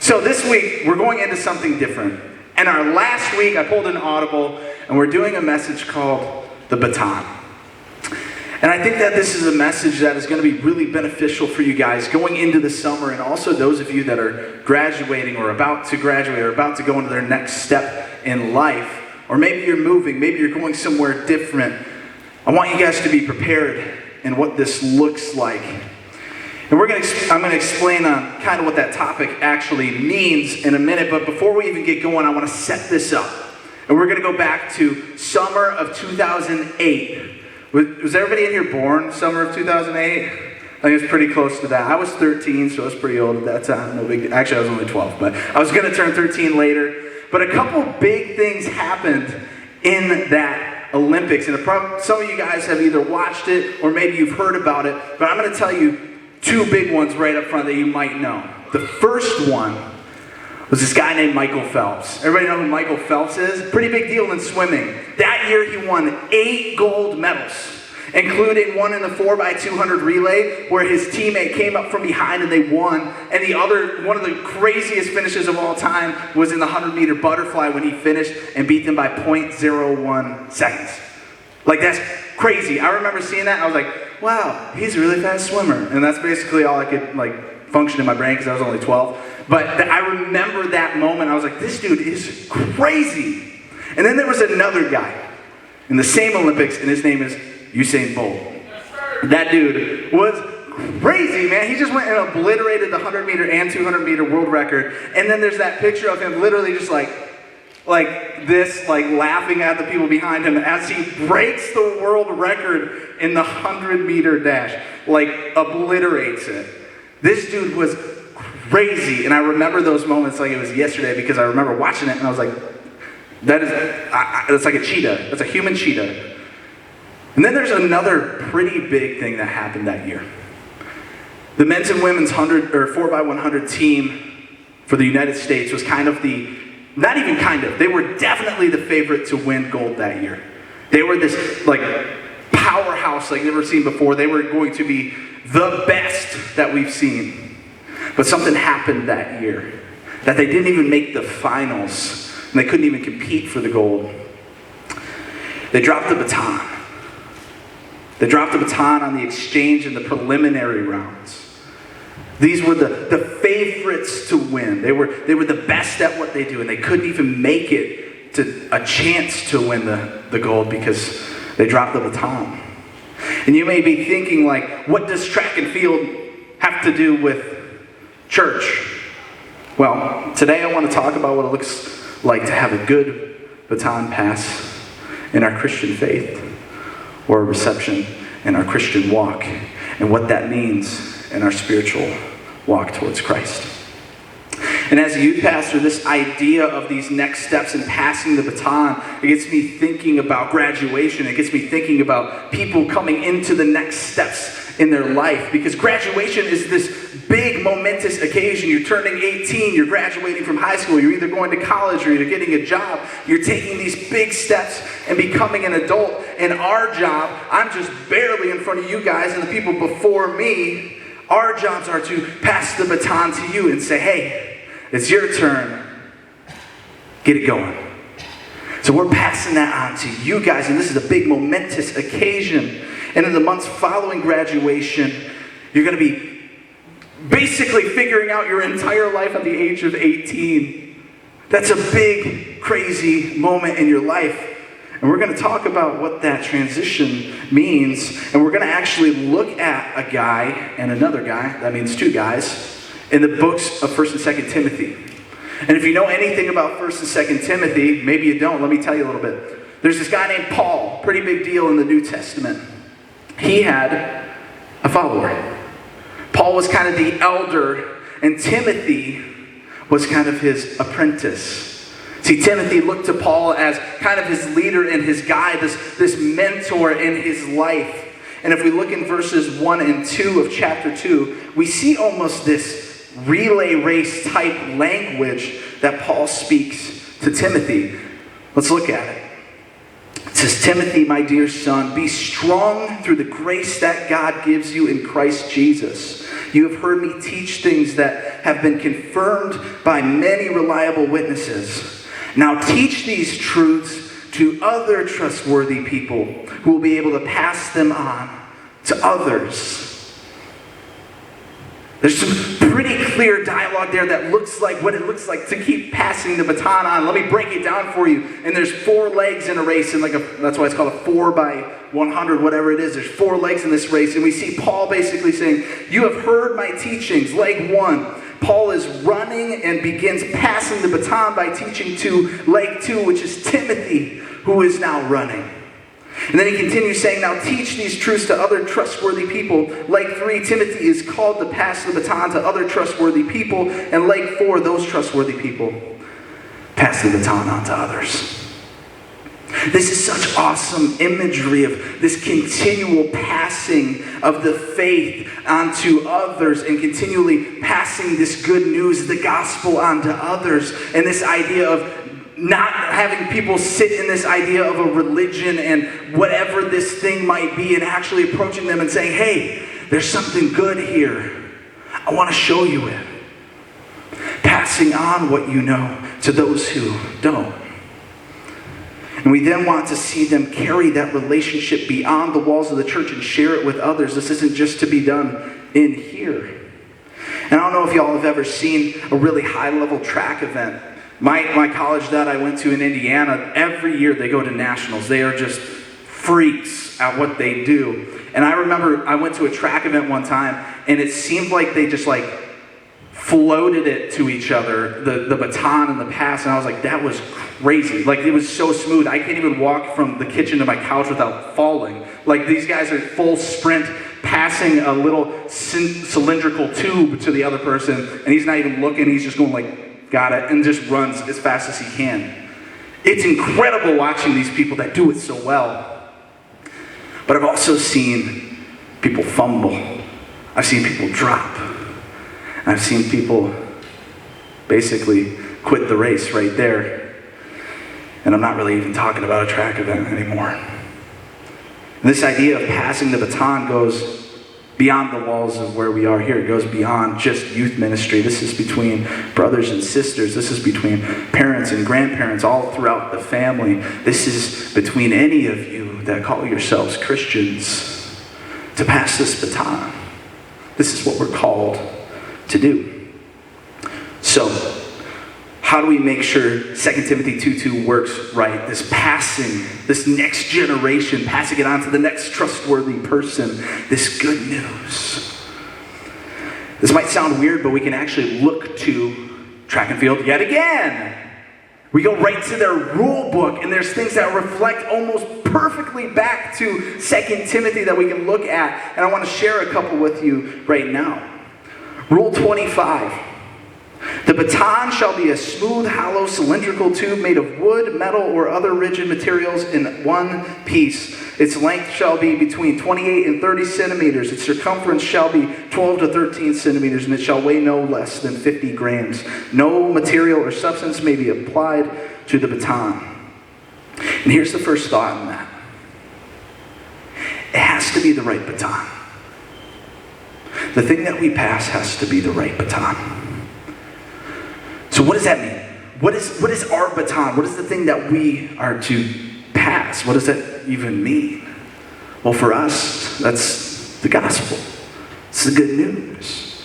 So this week, we're going into something different. And our last week, I pulled an audible, and we're doing a message called The Baton. And I think that this is a message that is going to be really beneficial for you guys going into the summer, and also those of you that are graduating or about to graduate or about to go into their next step in life. Or maybe you're moving, maybe you're going somewhere different. I want you guys to be prepared in what this looks like. And I'm going to explain on kind of what that topic actually means in a minute. But before we even get going, I want to set this up. And we're going to go back to summer of 2008. Was everybody in here born summer of 2008? I think it's pretty close to that. I was 13, so I was pretty old at that time. No big deal. Actually, I was only 12, but I was going to turn 13 later. But a couple big things happened in that Olympics. And some of you guys have either watched it or maybe you've heard about it. But I'm going to tell you two big ones right up front that you might know. The first one was this guy named Michael Phelps. Everybody know who Michael Phelps is? Pretty big deal in swimming. That year he won 8 gold medals, including one in the 4x200 relay where his teammate came up from behind and they won. And the other, one of the craziest finishes of all time was in the 100-meter butterfly when he finished and beat them by 0.01 seconds. Like, that's crazy. I remember seeing that and I was like, wow, he's a really fast swimmer. And that's basically all I could function in my brain because I was only 12. But I remember that moment. I was like, this dude is crazy. And then there was another guy in the same Olympics, and his name is Usain Bolt. That dude was crazy, man. He just went and obliterated the 100-meter and 200-meter world record. And then there's that picture of him literally just like this, laughing at the people behind him as he breaks the world record in the 100-meter dash. Obliterates it. This dude was crazy. And I remember those moments like it was yesterday because I remember watching it and I was like, that's like a cheetah. That's a human cheetah. And then there's another pretty big thing that happened that year. The men's and women's 4x100 team for the United States was not even kind of, they were definitely the favorite to win gold that year. They were this powerhouse like never seen before. They were going to be the best that we've seen. But something happened that year that they didn't even make the finals and they couldn't even compete for the gold. They dropped the baton. They dropped the baton on the exchange in the preliminary rounds. These were the favorites to win. They were the best at what they do, and they couldn't even make it to a chance to win the gold because they dropped the baton. And you may be thinking, what does track and field have to do with church? Well, today I want to talk about what it looks like to have a good baton pass in our Christian faith, or a reception in our Christian walk, and what that means in our spiritual walk towards Christ. And as a youth pastor, this idea of these next steps in passing the baton, it gets me thinking about graduation. It gets me thinking about people coming into the next steps in their life. Because graduation is this big, momentous occasion. You're turning 18, you're graduating from high school, you're either going to college or you're getting a job. You're taking these big steps and becoming an adult. And our job, I'm just barely in front of you guys and the people before me, our jobs are to pass the baton to you and say, hey, it's your turn. Get it going. So we're passing that on to you guys, and this is a big momentous occasion. And in the months following graduation, you're going to be basically figuring out your entire life at the age of 18. That's a big, crazy moment in your life. And we're going to talk about what that transition means. And we're going to actually look at a guy and another guy, that means two guys, in the books of 1st and 2nd Timothy. And if you know anything about 1st and 2nd Timothy, maybe you don't, let me tell you a little bit. There's this guy named Paul, pretty big deal in the New Testament. He had a follower. Paul was kind of the elder, and Timothy was kind of his apprentice. See, Timothy looked to Paul as kind of his leader and his guide, this mentor in his life. And if we look in verses 1 and 2 of chapter 2, we see almost this relay race type language that Paul speaks to Timothy. Let's look at it. It says, Timothy, my dear son, be strong through the grace that God gives you in Christ Jesus. You have heard me teach things that have been confirmed by many reliable witnesses. Now teach these truths to other trustworthy people who will be able to pass them on to others. There's some pretty clear dialogue there that looks like what it looks like to keep passing the baton on. Let me break it down for you. And there's 4 legs in a race, and that's why it's called a 4 by 100, whatever it is. There's 4 legs in this race, and we see Paul basically saying, you have heard my teachings. Leg 1. Paul is running and begins passing the baton by teaching to leg 2, which is Timothy, who is now running. And then he continues saying, now teach these truths to other trustworthy people. Leg 3, Timothy is called to pass the baton to other trustworthy people. And leg 4, those trustworthy people pass the baton on to others. This is such awesome imagery of this continual passing of the faith onto others and continually passing this good news, the gospel, onto others. And this idea of not having people sit in this idea of a religion and whatever this thing might be, and actually approaching them and saying, hey, there's something good here. I want to show you it. Passing on what you know to those who don't. And we then want to see them carry that relationship beyond the walls of the church and share it with others. This isn't just to be done in here. And I don't know if y'all have ever seen a really high-level track event. My college that I went to in Indiana, every year they go to nationals. They are just freaks at what they do. And I remember I went to a track event one time, and it seemed like they just floated it to each other, the baton and the pass, and I was like, that was crazy. It was so smooth. I can't even walk from the kitchen to my couch without falling. These guys are full sprint, passing a little cylindrical tube to the other person, and he's not even looking. He's just going got it, and just runs as fast as he can. It's incredible watching these people that do it so well. But I've also seen people fumble. I've seen people drop. I've seen people basically quit the race right there. And I'm not really even talking about a track event anymore. And this idea of passing the baton goes beyond the walls of where we are here. It goes beyond just youth ministry. This is between brothers and sisters. This is between parents and grandparents all throughout the family. This is between any of you that call yourselves Christians to pass this baton. This is what we're called to do. So, how do we make sure 2 Timothy 2:2 works right? This passing, this next generation, passing it on to the next trustworthy person, this good news. This might sound weird, but we can actually look to track and field yet again. We go right to their rule book, and there's things that reflect almost perfectly back to 2 Timothy that we can look at, and I want to share a couple with you right now. Rule 25. The baton shall be a smooth, hollow, cylindrical tube made of wood, metal, or other rigid materials in one piece. Its length shall be between 28 and 30 centimeters. Its circumference shall be 12 to 13 centimeters, and it shall weigh no less than 50 grams. No material or substance may be applied to the baton. And here's the first thought in that. It has to be the right baton. The thing that we pass has to be the right baton. So what does that mean? What is our baton? What is the thing that we are to pass? What does that even mean? Well, for us, that's the gospel. It's the good news.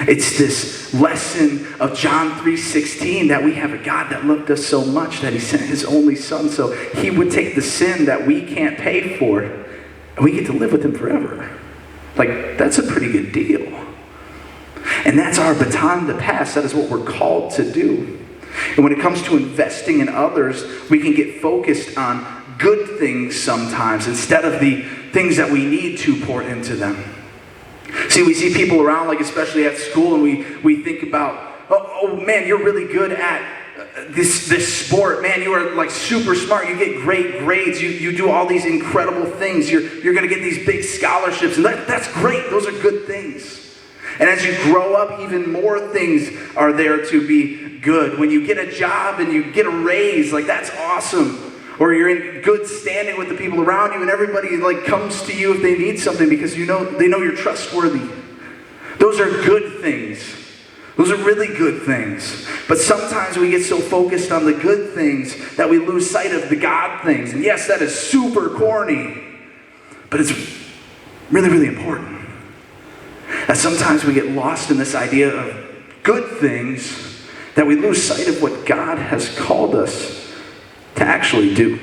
It's this lesson of John 3:16 that we have a God that loved us so much that he sent his only son so he would take the sin that we can't pay for, and we get to live with him forever. That's a pretty good deal. And that's our baton to pass. That is what we're called to do. And when it comes to investing in others, we can get focused on good things sometimes instead of the things that we need to pour into them. See, we see people around, especially at school, and we think about, oh man, you're really good at this sport. Man, you are super smart. You get great grades. You do all these incredible things. You're going to get these big scholarships. And that's great. Those are good things. And as you grow up, even more things are there to be good. When you get a job and you get a raise, that's awesome. Or you're in good standing with the people around you, and everybody comes to you if they need something because they know you're trustworthy. Those are good things. Those are really good things. But sometimes we get so focused on the good things that we lose sight of the God things. And yes, that is super corny, but it's really, really important. That sometimes we get lost in this idea of good things that we lose sight of what God has called us to actually do.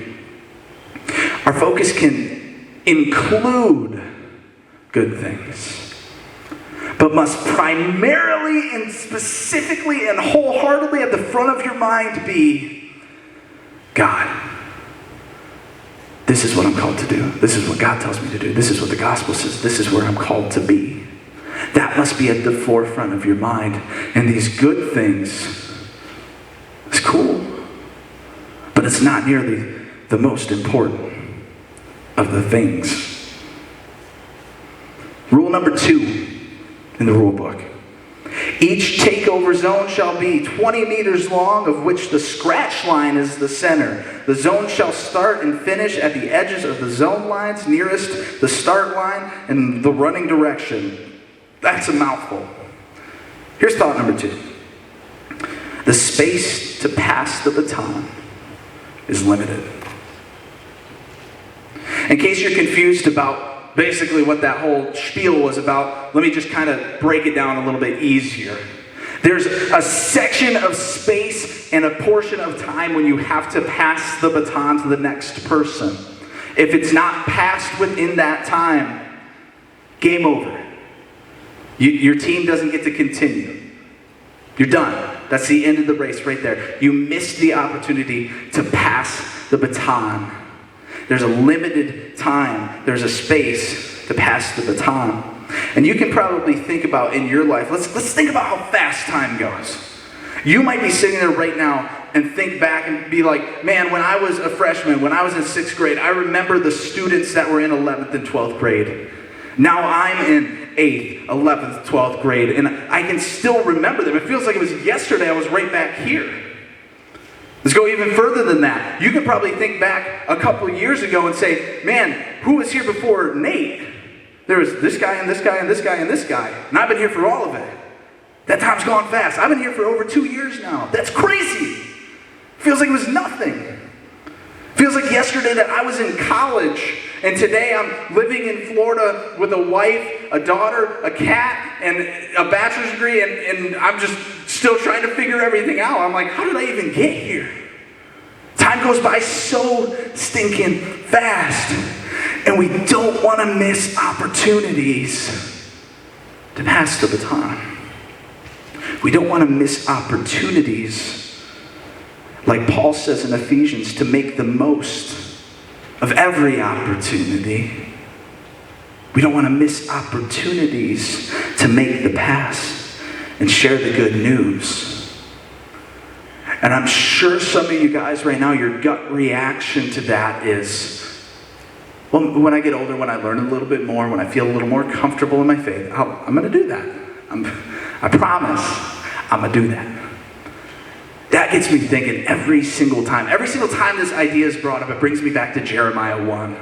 Our focus can include good things, but must primarily and specifically and wholeheartedly at the front of your mind be, God, this is what I'm called to do. This is what God tells me to do. This is what the gospel says. This is where I'm called to be. That must be at the forefront of your mind. And these good things, it's cool, but it's not nearly the most important of the things. Rule number 2 in the rule book. Each takeover zone shall be 20 meters long, of which the scratch line is the center. The zone shall start and finish at the edges of the zone lines nearest the start line in the running direction. That's a mouthful. Here's thought number 2. The space to pass the baton is limited. In case you're confused about basically what that whole spiel was about, let me just kind of break it down a little bit easier. There's a section of space and a portion of time when you have to pass the baton to the next person. If it's not passed within that time, game over. Your team doesn't get to continue. You're done. That's the end of the race right there. You missed the opportunity to pass the baton. There's a limited time. There's a space to pass the baton. And you can probably think about in your life, let's think about how fast time goes. You might be sitting there right now and think back and be like, man, when I was a freshman, when I was in 6th grade, I remember the students that were in 11th and 12th grade. Now I'm in 8th, 11th, 12th grade, and I can still remember them. It feels like it was yesterday I was right back here. Let's go even further than that. You can probably think back a couple years ago and say, man, who was here before Nate? There was this guy and this guy and this guy and this guy, and I've been here for all of it. That time's gone fast. I've been here for over 2 years now. That's crazy. Feels like it was nothing. Feels like yesterday that I was in college, and today I'm living in Florida with a wife, a daughter, a cat, and a bachelor's degree, and I'm just still trying to figure everything out. I'm like, how did I even get here? Time goes by so stinking fast, and we don't want to miss opportunities to pass the baton. We don't want to miss opportunities, like Paul says in Ephesians, to make the most of every opportunity. We don't want to miss opportunities to make the pass and share the good news. And I'm sure some of you guys right now, your gut reaction to that is, well, when I get older, when I learn a little bit more, when I feel a little more comfortable in my faith, I'm going to do that. I promise I'm going to do that. That gets me thinking every single time. Every single time this idea is brought up, it brings me back to Jeremiah 1.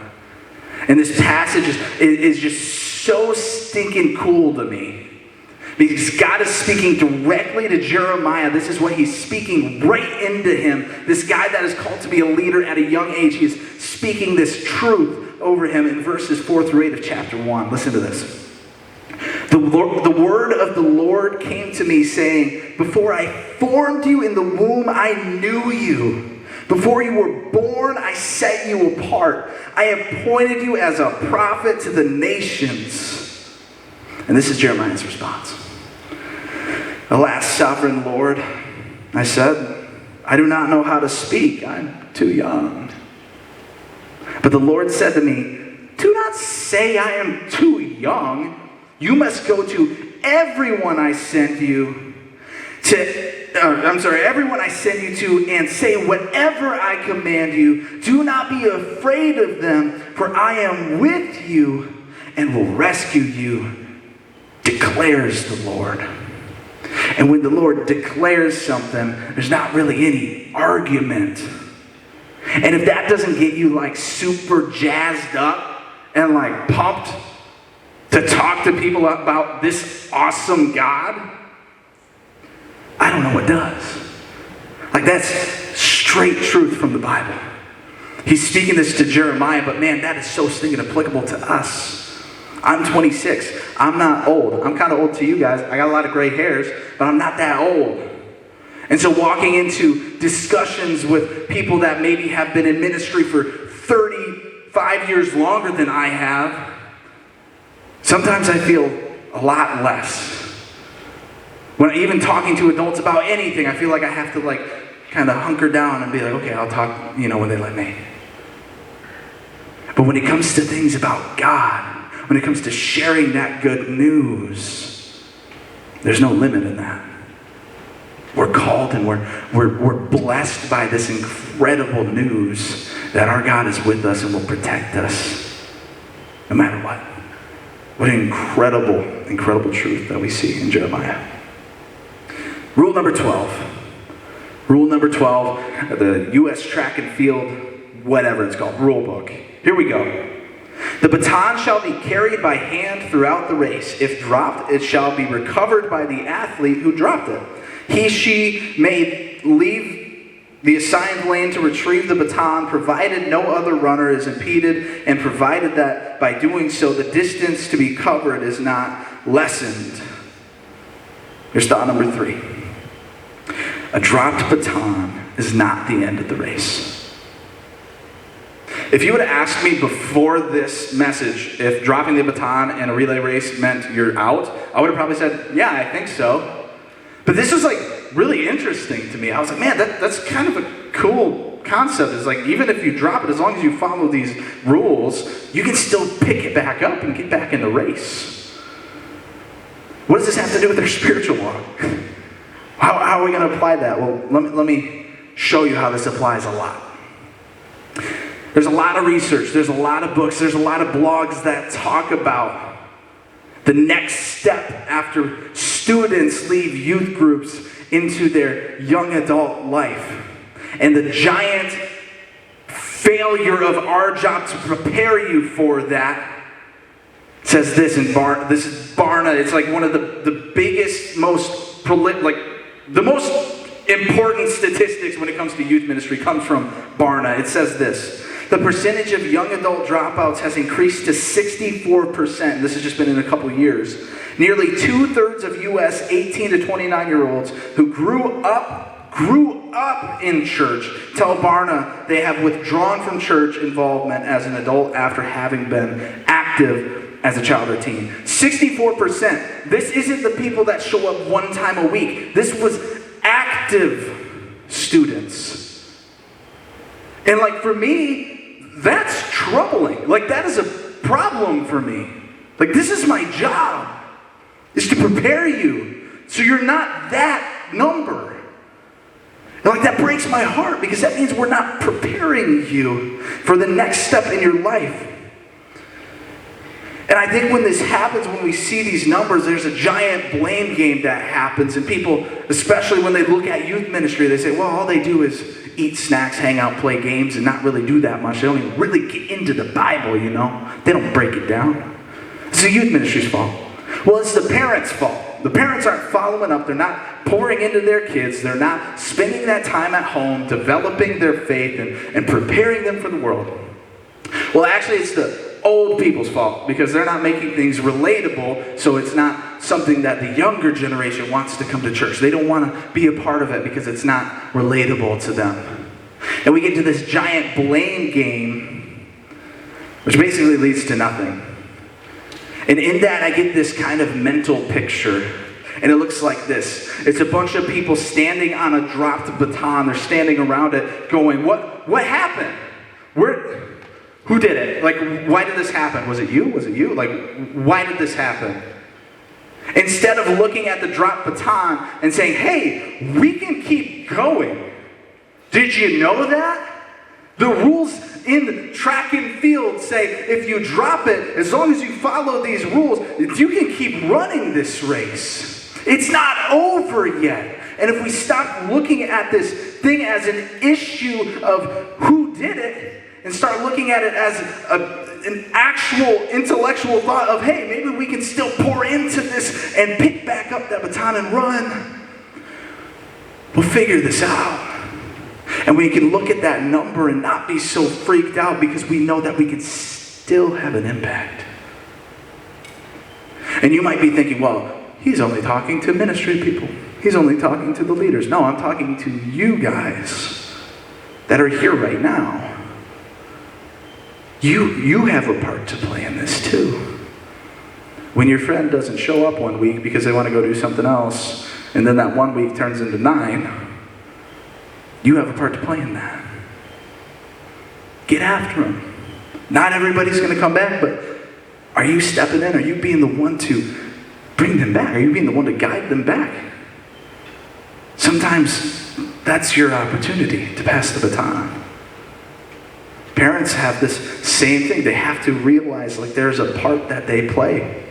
And this passage is just so stinking cool to me. Because God is speaking directly to Jeremiah. This is what he's speaking right into him. This guy that is called to be a leader at a young age, he is speaking this truth over him in verses 4 through 8 of chapter 1. Listen to this. The word of the Lord came to me saying, before I formed you in the womb, I knew you. Before you were born, I set you apart. I appointed you as a prophet to the nations. And this is Jeremiah's response. Alas, sovereign Lord, I said, I do not know how to speak. I'm too young. But the Lord said to me, do not say I am too young. You must go to everyone I send you everyone I send you to, and say whatever I command you. Do not be afraid of them, for I am with you and will rescue you, declares the Lord. And when the Lord declares something, there's not really any argument. And if that doesn't get you like super jazzed up and like pumped to talk to people about this awesome God, I don't know what does. Like, that's straight truth from the Bible. He's speaking this to Jeremiah, but man, that is so stinking applicable to us. I'm 26. I'm not old. I'm kind of old to you guys. I got a lot of gray hairs, but I'm not that old. And so walking into discussions with people that maybe have been in ministry for 35 years longer than I have, sometimes I feel a lot less. When even talking to adults about anything, I feel like I have to kind of hunker down and be like, okay, I'll talk, when they let me. But when it comes to things about God, when it comes to sharing that good news, there's no limit in that. We're called and we're blessed by this incredible news that our God is with us and will protect us no matter what. What an incredible, incredible truth that we see in Jeremiah. Rule number 12. Rule number 12, the U.S. track and field, whatever it's called, rule book. Here we go. The baton shall be carried by hand throughout the race. If dropped, it shall be recovered by the athlete who dropped it. She may leave the assigned lane to retrieve the baton, provided no other runner is impeded, and provided that by doing so, the distance to be covered is not lessened. Here's thought number 3. A dropped baton is not the end of the race. If you would have asked me before this message if dropping the baton in a relay race meant you're out, I would have probably said, yeah, I think so. But this was really interesting to me. I was like, man, that's kind of a cool concept. It's like, even if you drop it, as long as you follow these rules, you can still pick it back up and get back in the race. What does this have to do with our spiritual walk? How are we going to apply that? Well, let me show you how this applies a lot. There's a lot of research, there's a lot of books, there's a lot of blogs that talk about the next step after students leave youth groups into their young adult life. And the giant failure of our job to prepare you for that says this in this is Barna. It's like one of the biggest, the most important statistics when it comes to youth ministry comes from Barna. It says this: the percentage of young adult dropouts has increased to 64%. This has just been in a couple years. Nearly 2/3 of U.S. 18 to 29-year-olds who grew up in church tell Barna they have withdrawn from church involvement as an adult after having been active as a child or teen. 64%. This isn't the people that show up one time a week. This was active students. And for me, that's troubling. That is a problem for me. This is my job, is to prepare you so you're not that number. And that breaks my heart, because that means we're not preparing you for the next step in your life. And I think when this happens, when we see these numbers, there's a giant blame game that happens. And people, especially when they look at youth ministry, they say, well, all they do is eat snacks, hang out, play games, and not really do that much. They don't even really get into the Bible, They don't break it down. It's the youth ministry's fault. Well, it's the parents' fault. The parents aren't following up. They're not pouring into their kids. They're not spending that time at home, developing their faith and preparing them for the world. Well, actually, it's the old people's fault, because they're not making things relatable, so it's not something that the younger generation wants to come to church. They don't want to be a part of it because it's not relatable to them. And we get to this giant blame game, which basically leads to nothing. And in that, I get this kind of mental picture, and it looks like this. It's a bunch of people standing on a dropped baton. They're standing around it going, what happened? Who did it? Why did this happen? Was it you? Was it you? Why did this happen? Instead of looking at the dropped baton and saying, hey, we can keep going. Did you know that? The rules in track and field say if you drop it, as long as you follow these rules, you can keep running this race. It's not over yet. And if we stop looking at this thing as an issue of who did it, and start looking at it as an actual intellectual thought of, hey, maybe we can still pour into this and pick back up that baton and run, We'll figure this out. And we can look at that number and not be so freaked out because we know that we can still have an impact. And you might be thinking, well, he's only talking to ministry people. He's only talking to the leaders. No, I'm talking to you guys that are here right now. You have a part to play in this too. When your friend doesn't show up one week because they want to go do something else, and then that 1 week turns into 9, you have a part to play in that. Get after them. Not everybody's going to come back, but are you stepping in? Are you being the one to bring them back? Are you being the one to guide them back? Sometimes that's your opportunity to pass the baton. Parents have this same thing. They have to realize like there's a part that they play.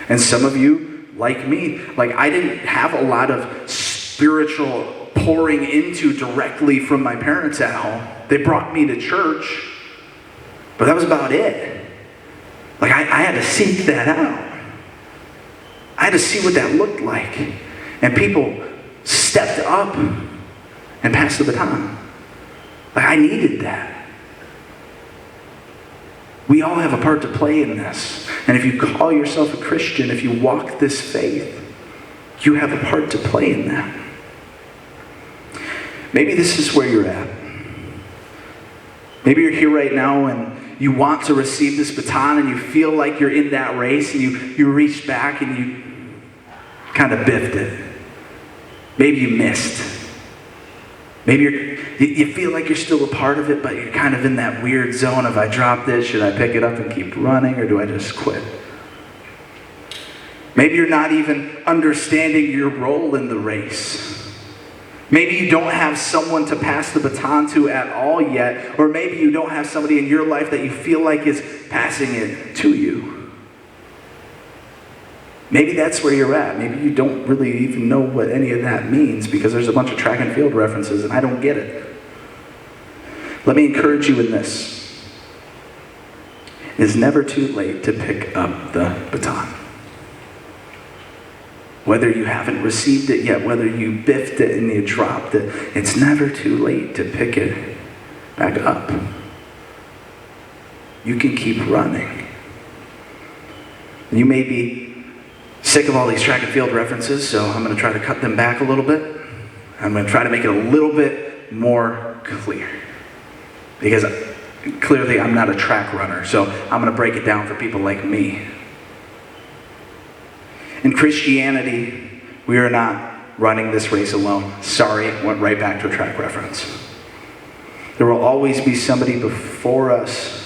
And some of you, like me, like I didn't have a lot of spiritual pouring into directly from my parents at home. They brought me to church, but that was about it. Like I had to seek that out. I had to see what that looked like. And people stepped up and passed the baton. Like I needed that. We all have a part to play in this. And if you call yourself a Christian, if you walk this faith, you have a part to play in that. Maybe this is where you're at. Maybe you're here right now and you want to receive this baton and you feel like you're in that race and you reached back and you kind of biffed it. Maybe you missed. Maybe you feel like you're still a part of it, but you're kind of in that weird zone of I dropped this, should I pick it up and keep running, or do I just quit? Maybe you're not even understanding your role in the race. Maybe you don't have someone to pass the baton to at all yet, or maybe you don't have somebody in your life that you feel like is passing it to you. Maybe that's where you're at. Maybe you don't really even know what any of that means because there's a bunch of track and field references and I don't get it. Let me encourage you in this. It's never too late to pick up the baton. Whether you haven't received it yet, whether you biffed it and you dropped it, it's never too late to pick it back up. You can keep running. And you may be sick of all these track and field references, so I'm going to try to cut them back a little bit. I'm going to try to make it a little bit more clear. Because clearly I'm not a track runner, so I'm going to break it down for people like me. In Christianity, we are not running this race alone. Sorry, it went right back to a track reference. There will always be somebody before us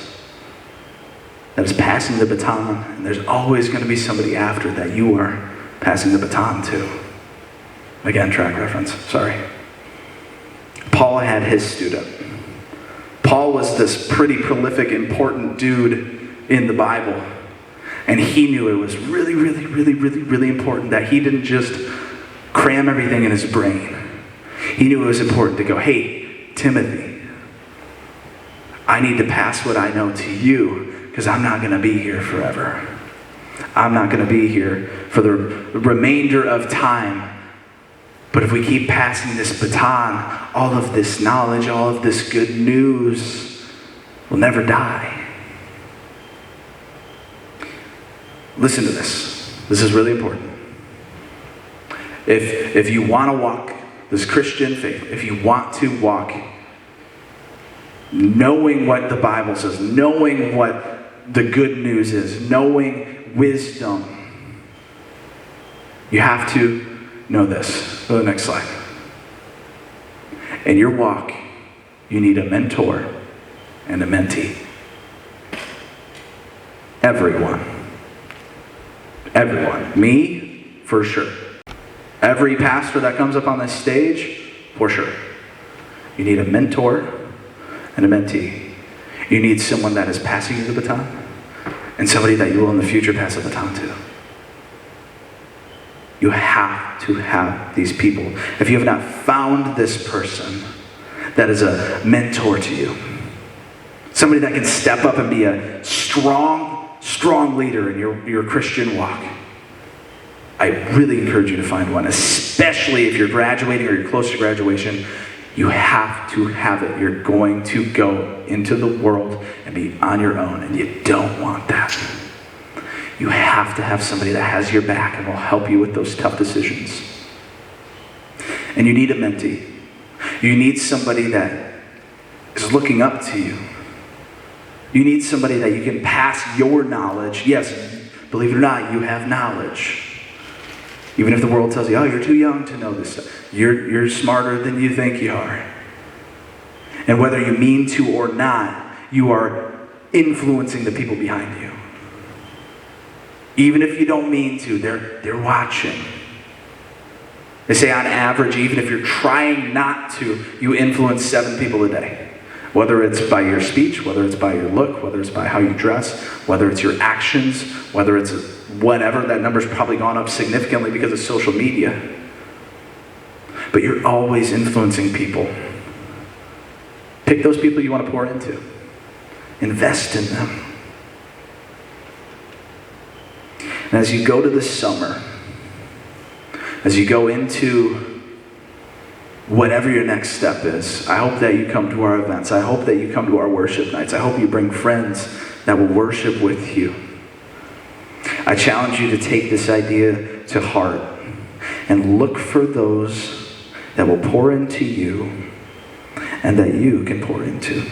that is passing the baton, and there's always going to be somebody after that you are passing the baton to. Again, track reference, sorry. Paul had his student. Paul was this pretty prolific, important dude in the Bible. And he knew it was really, really, really, really, really important that he didn't just cram everything in his brain. He knew it was important to go, hey, Timothy, I need to pass what I know to you because I'm not going to be here forever. I'm not going to be here for the remainder of time. But if we keep passing this baton, all of this knowledge, all of this good news will never die. Listen to this. This is really important. If you want to walk this Christian faith, if you want to walk knowing what the Bible says, knowing what the good news is, knowing wisdom, you have to know this. Go to the next slide. In your walk, you need a mentor and a mentee. Everyone. Me, for sure. Every pastor that comes up on this stage, for sure. You need a mentor and a mentee. You need someone that is passing you the baton and somebody that you will in the future pass the baton to. You have to have these people. If you have not found this person that is a mentor to you, somebody that can step up and be a strong leader in your Christian walk, I really encourage you to find one, especially if you're graduating or you're close to graduation. You have to have it. You're going to go into the world and be on your own, and you don't want that. You have to have somebody that has your back and will help you with those tough decisions. And you need a mentee. You need somebody that is looking up to you. You need somebody that you can pass your knowledge. Yes, believe it or not, you have knowledge. Even if the world tells you, oh, you're too young to know this stuff. You're smarter than you think you are. And whether you mean to or not, you are influencing the people behind you. Even if you don't mean to, they're watching. They say on average, even if you're trying not to, you influence 7 people a day. Whether it's by your speech, whether it's by your look, whether it's by how you dress, whether it's your actions, whether it's whatever, that number's probably gone up significantly because of social media. But you're always influencing people. Pick those people you want to pour into. Invest in them. And as you go to the summer, as you go into whatever your next step is, I hope that you come to our events. I hope that you come to our worship nights. I hope you bring friends that will worship with you. I challenge you to take this idea to heart and look for those that will pour into you and that you can pour into.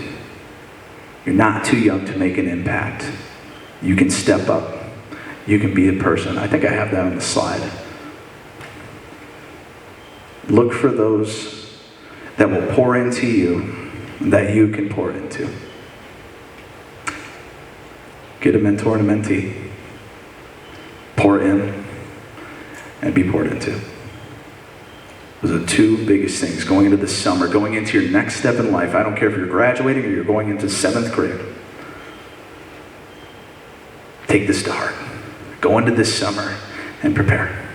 You're not too young to make an impact. You can step up. You can be a person. I think I have that on the slide. Look for those that will pour into you that you can pour into. Get a mentor and a mentee. Pour in and be poured into. Those are the 2 biggest things going into the summer, going into your next step in life. I don't care if you're graduating or you're going into 7th grade. Take this to heart. Go into this summer and prepare.